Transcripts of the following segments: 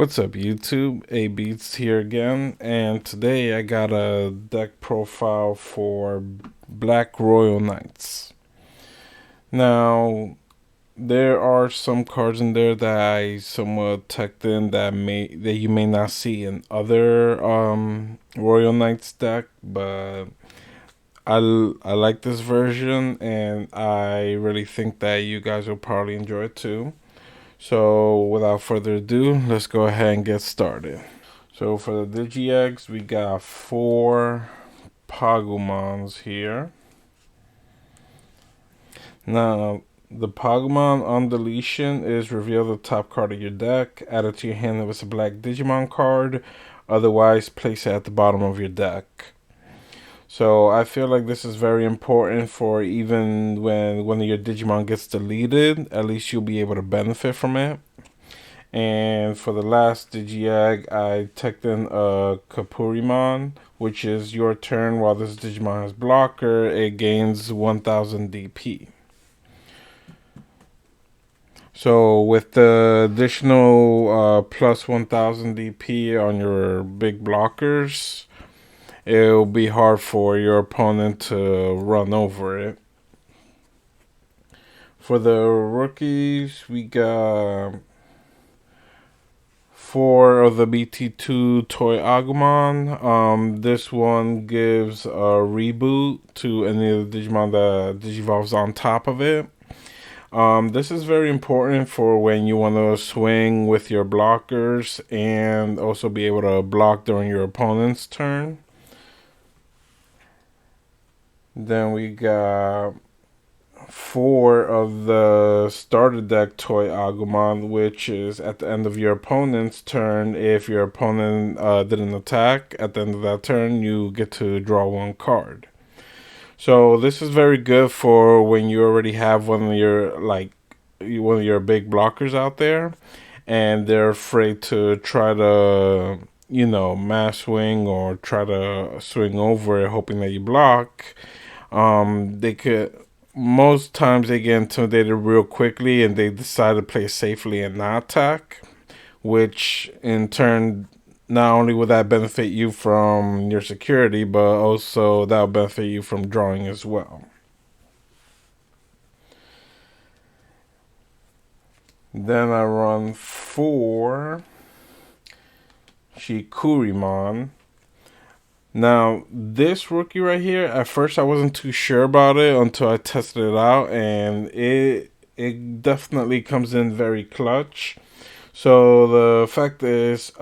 What's up, YouTube? A Beats here again, and today I got a deck profile for Black Royal Knights. Now, there are some cards in there that I somewhat tucked in that you may not see in other Royal Knights deck, but I like this version, and I really think that you guys will probably enjoy it too. So without further ado, let's go ahead and get started. So for the Digi-Eggs, we got 4 Pagumons here. Now, the Pagumon on deletion is reveal the top card of your deck, add it to your hand if it's a black Digimon card, otherwise place it at the bottom of your deck. So I feel like this is very important for even when one of your Digimon gets deleted, at least you'll be able to benefit from it. And for the last Digi-Egg, I teched in a Kapurimon, which is your turn while this Digimon has blocker, it gains 1000 DP. So with the additional plus 1000 DP on your big blockers, it'll be hard for your opponent to run over it. For the rookies, we got 4 of the BT2 Toy Agumon. This one gives a reboot to any of the Digimon that Digivolves on top of it. This is very important for when you want to swing with your blockers and also be able to block during your opponent's turn. Then we got 4 of the starter deck Toy Agumon, which is at the end of your opponent's turn. If your opponent didn't attack at the end of that turn, you get to draw 1 card. So this is very good for when you already have one of your big blockers out there, and they're afraid to try to mass swing or try to swing over it, hoping that you block. They could. Most times they get intimidated real quickly and they decide to play safely and not attack, which in turn, not only will that benefit you from your security, but also that'll benefit you from drawing as well. Then I run 4 Shikurimon. Now, this rookie right here, at first I wasn't too sure about it until I tested it out, and it definitely comes in very clutch. So the effect is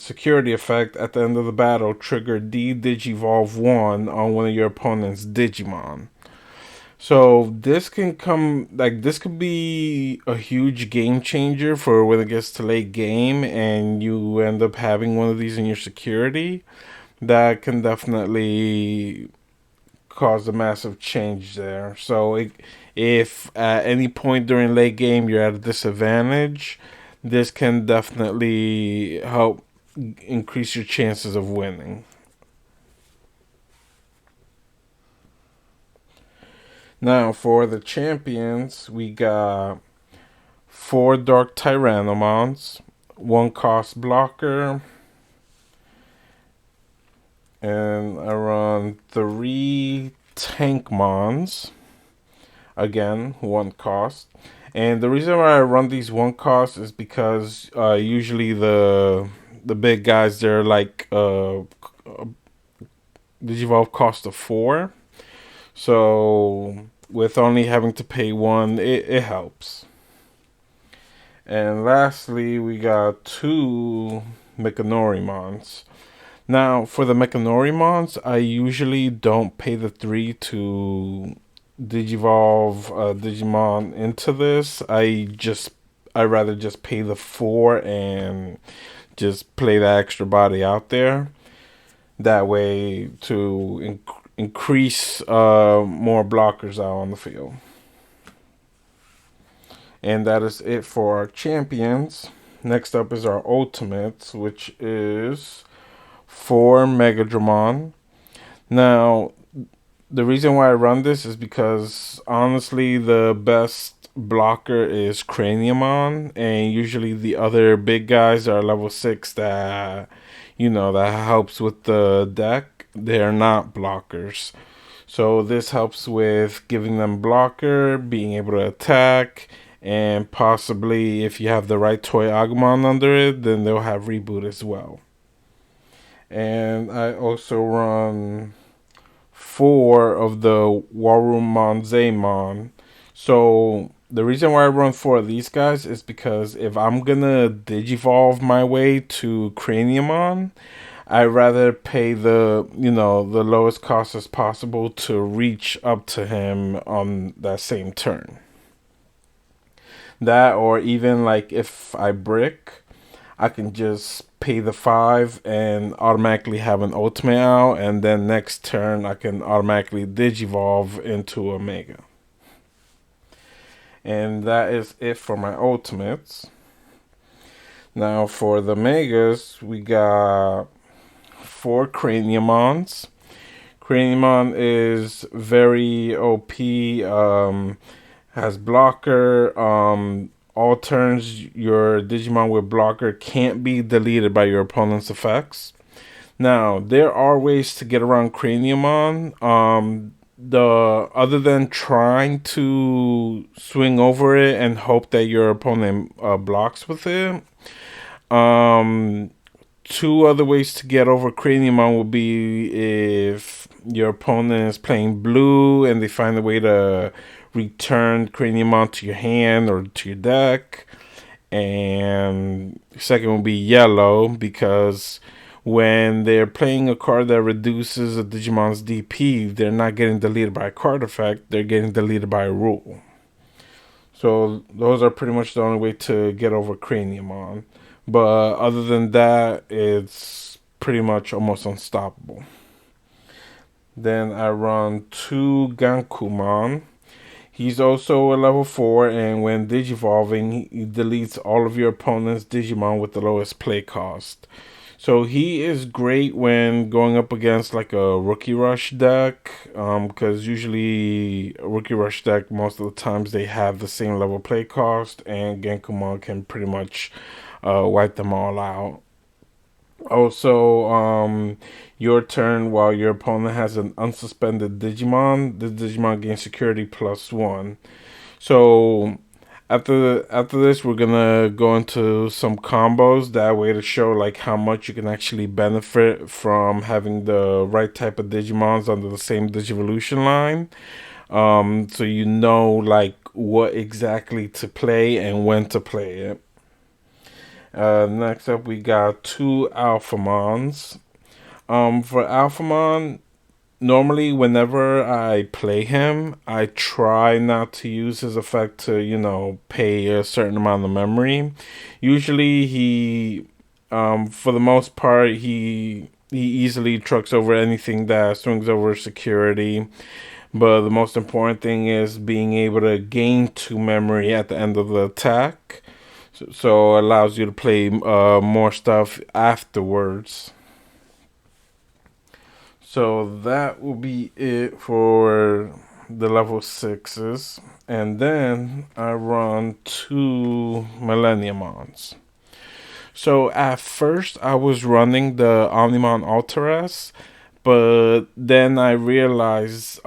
security effect at the end of the battle, trigger D-Digivolve 1 on one of your opponent's Digimon. So this could be a huge game changer for when it gets to late game and you end up having one of these in your security. That can definitely cause a massive change there. So if at any point during late game you're at a disadvantage, this can definitely help increase your chances of winning. Now for the champions, we got 4 Dark Tyrannomons, 1 cost blocker, and I run 3 Tankmons. Again, 1 cost. And the reason why I run these 1 cost is because usually the big guys, they're like Digivolve cost of 4. So with only having to pay 1, it helps. And lastly, we got 2 Mechanorimons. Now, for the Mechanorimons, I usually don't pay the 3 to Digivolve Digimon into this. I rather just pay the 4 and just play the extra body out there. That way to increase more blockers out on the field. And that is it for our champions. Next up is our ultimates, which is 4 Megadramon. Now, the reason why I run this is because honestly, the best blocker is Craniumon, and usually the other big guys are level 6 that, that helps with the deck. They're not blockers. So this helps with giving them blocker, being able to attack, and possibly if you have the right toy Agumon under it, then they'll have reboot as well. And I also run 4 of the Warumon Zaemon. So the reason why I run 4 of these guys is because if I'm gonna digivolve my way to Craniumon, I'd rather pay the lowest cost as possible to reach up to him on that same turn. That, or even like if I brick, I can just pay the 5 and automatically have an ultimate out, and then next turn I can automatically digivolve into a mega. And that is it for my ultimates. Now for the megas, we got 4 Craniumons. Craniumon is very OP, has blocker. All turns your Digimon with blocker can't be deleted by your opponent's effects. Now, there are ways to get around Craniumon. Other than trying to swing over it and hope that your opponent blocks with it. 2 other ways to get over Craniumon will be if your opponent is playing blue and they find a way to return Craniumon to your hand or to your deck. And second will be yellow, because when they're playing a card that reduces a Digimon's DP, they're not getting deleted by a card effect, they're getting deleted by a rule. So those are pretty much the only way to get over Craniumon. But other than that, it's pretty much almost unstoppable. Then I run 2 Gankumon. He's also a level 4, and when digivolving, he deletes all of your opponent's Digimon with the lowest play cost. So he is great when going up against like a Rookie Rush deck, because usually a Rookie Rush deck, most of the times they have the same level play cost, and Gankumon can pretty much wipe them all out. Also, your turn, while your opponent has an unsuspended Digimon, the Digimon gains security +1. So after this, we're gonna go into some combos that way to show like how much you can actually benefit from having the right type of Digimons under the same Digivolution line. So you know like what exactly to play and when to play it. Next up, we got 2 Alphamons. For Alphamon, normally whenever I play him, I try not to use his effect to, pay a certain amount of memory. Usually he, for the most part, he easily trucks over anything that swings over security. But the most important thing is being able to gain 2 memory at the end of the attack. So it allows you to play more stuff afterwards. So that will be it for the level 6s. And then I run 2 Millenniumons. So at first I was running the Omnimon Alteras, but then I realized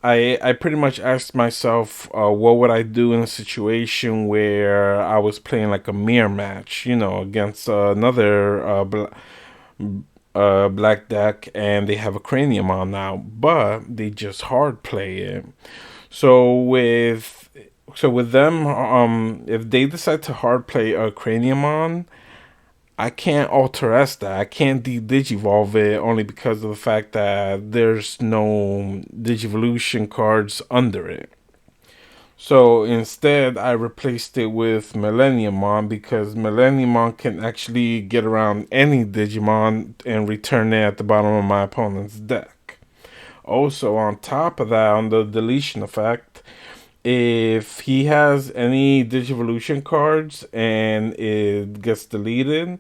I pretty much asked myself, what would I do in a situation where I was playing like a mirror match, against another black deck, and they have a Craniumon now, but they just hard play it. So with them, if they decide to hard play a Craniumon, I can't alter that. I can't de-digivolve it only because of the fact that there's no Digivolution cards under it. So instead, I replaced it with Millenniumon, because Millenniumon can actually get around any Digimon and return it at the bottom of my opponent's deck. Also, on top of that, on the deletion effect, if he has any Digivolution cards and it gets deleted,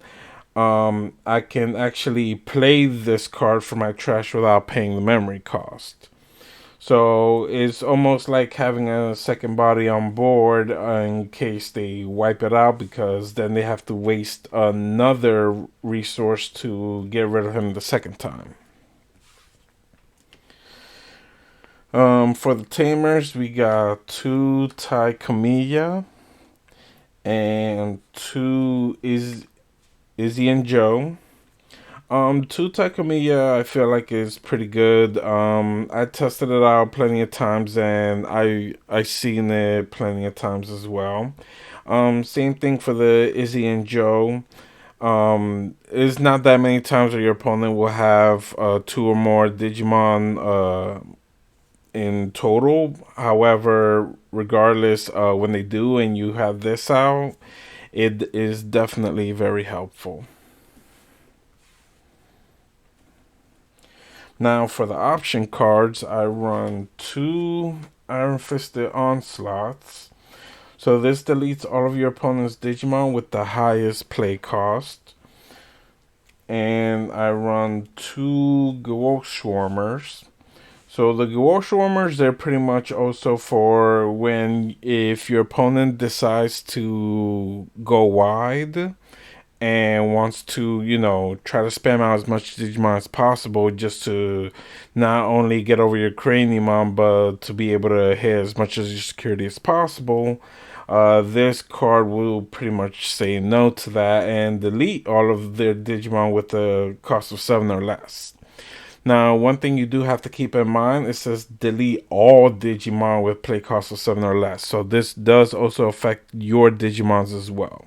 I can actually play this card for my trash without paying the memory cost. So it's almost like having a second body on board in case they wipe it out, because then they have to waste another resource to get rid of him the second time. For the tamers, we got two Tai Kamiya and two Izzy and Joe. Two Takamiya, I feel like is pretty good. I tested it out plenty of times, and I seen it plenty of times as well. Same thing for the Izzy and Joe. It's not that many times where your opponent will have two or more Digimon in total. However, regardless, when they do and you have this out, it is definitely very helpful. Now for the option cards, I run two Iron Fisted Onslaughts. So this deletes all of your opponent's Digimon with the highest play cost. And I run two Ghoul Swarmers. So the Ghoul Swarmers, they're pretty much also for when if your opponent decides to go wide and wants to, try to spam out as much Digimon as possible just to not only get over your Craniumon, but to be able to hit as much as your security as possible. This card will pretty much say no to that and delete all of their Digimon with a cost of 7 or less. Now, one thing you do have to keep in mind, it says delete all Digimon with play cost of 7 or less. So this does also affect your Digimons as well.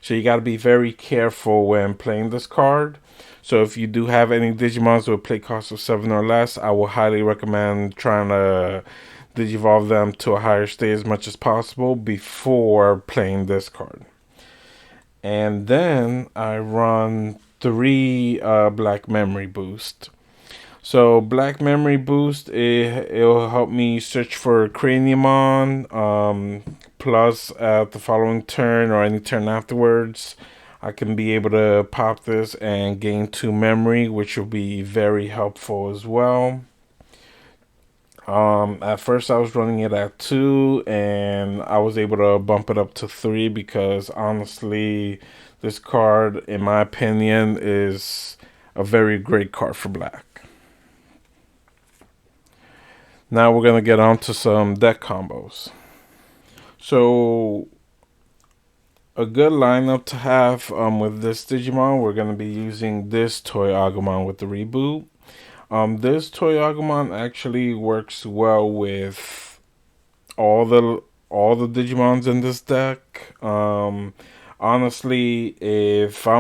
So you got to be very careful when playing this card. So if you do have any Digimons with play cost of 7 or less, I will highly recommend trying to Digivolve them to a higher state as much as possible before playing this card. And then I run three Black Memory Boost. So Black Memory Boost, it'll help me search for Craniumon. Plus, at the following turn or any turn afterwards, I can be able to pop this and gain 2 memory, which will be very helpful as well. At first I was running it at 2, and I was able to bump it up to 3 because honestly, this card, in my opinion, is a very great card for black. Now we're going to get on to some deck combos. So, a good lineup to have with this Digimon, we're going to be using this Toy Agumon with the reboot. This Toy Agumon actually works well with all the Digimons in this deck. Honestly, if I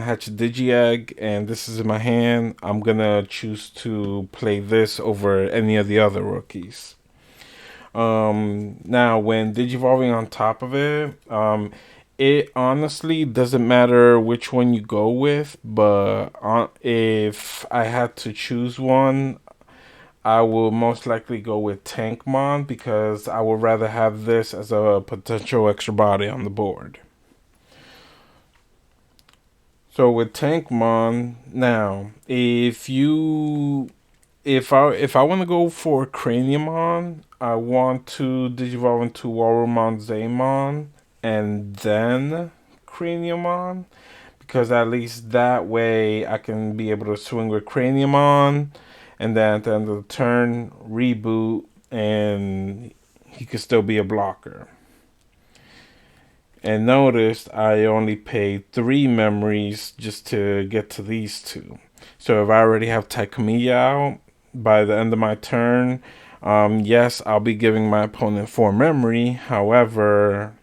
hatch a Digi-Egg and this is in my hand, I'm gonna choose to play this over any of the other rookies. Now when Digivolving on top of it, it honestly doesn't matter which one you go with, but if I had to choose one, I will most likely go with Tankmon because I would rather have this as a potential extra body on the board. So with Tankmon, now if I want to go for Craniumon, I want to Digivolve into Warumon Zaemon and then Craniumon, because at least that way I can be able to swing with Craniumon, and then at the end of the turn, reboot, and he could still be a blocker. And notice I only paid 3 memories just to get to these two. So if I already have Takamiya out, by the end of my turn, yes, I'll be giving my opponent 4 memory. However,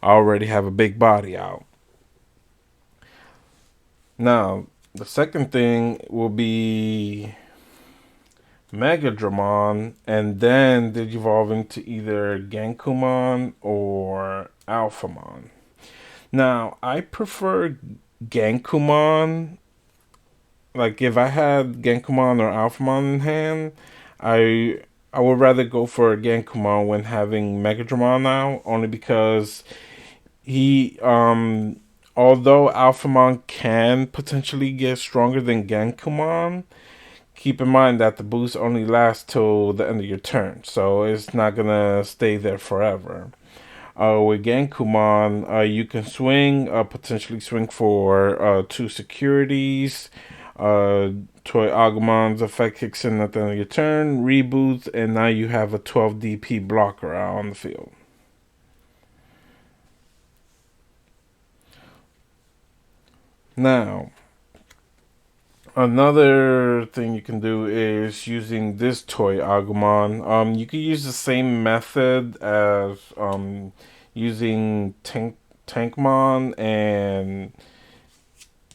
I already have a big body out. Now, the second thing will be Megadramon, and then Digivolve into either Genkumon or Alphamon. Now, I prefer Genkumon. Like, if I had Genkumon or Alphamon in hand, I would rather go for Genkumon when having Megadramon out, only because he, although Alphamon can potentially get stronger than Genkumon, keep in mind that the boost only lasts till the end of your turn, so it's not gonna stay there forever. With Genkumon, you can swing, potentially swing for 2 securities. Toy Agumon's effect kicks in at the end of your turn, reboots, and now you have a 12 DP blocker out on the field. Now, another thing you can do is using this toy Agumon. You can use the same method as using Tankmon, and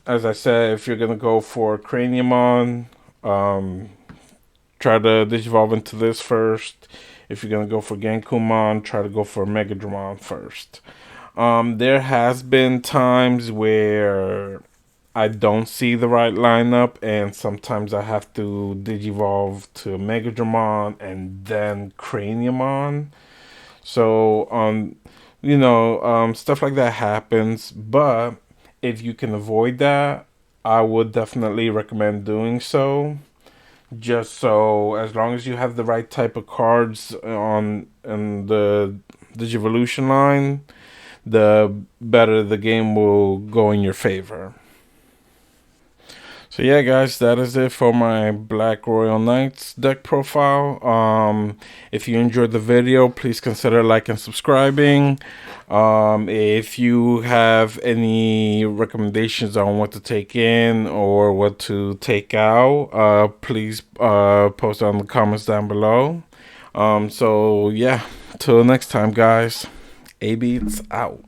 as I said, if you're gonna go for Craniumon, try to digivolve into this first. If you're gonna go for Genkumon, try to go for Megadramon first. There has been times where I don't see the right lineup, and sometimes I have to digivolve to Megadramon and then Craniumon. So, stuff like that happens. But if you can avoid that, I would definitely recommend doing so. Just so, as long as you have the right type of cards on in the Digivolution line, the better the game will go in your favor. So yeah, guys, that is it for my Black Royal Knights deck profile. If you enjoyed the video, please consider liking and subscribing. If you have any recommendations on what to take in or what to take out, please post on the comments down below. So yeah, till next time, guys. A Beats out.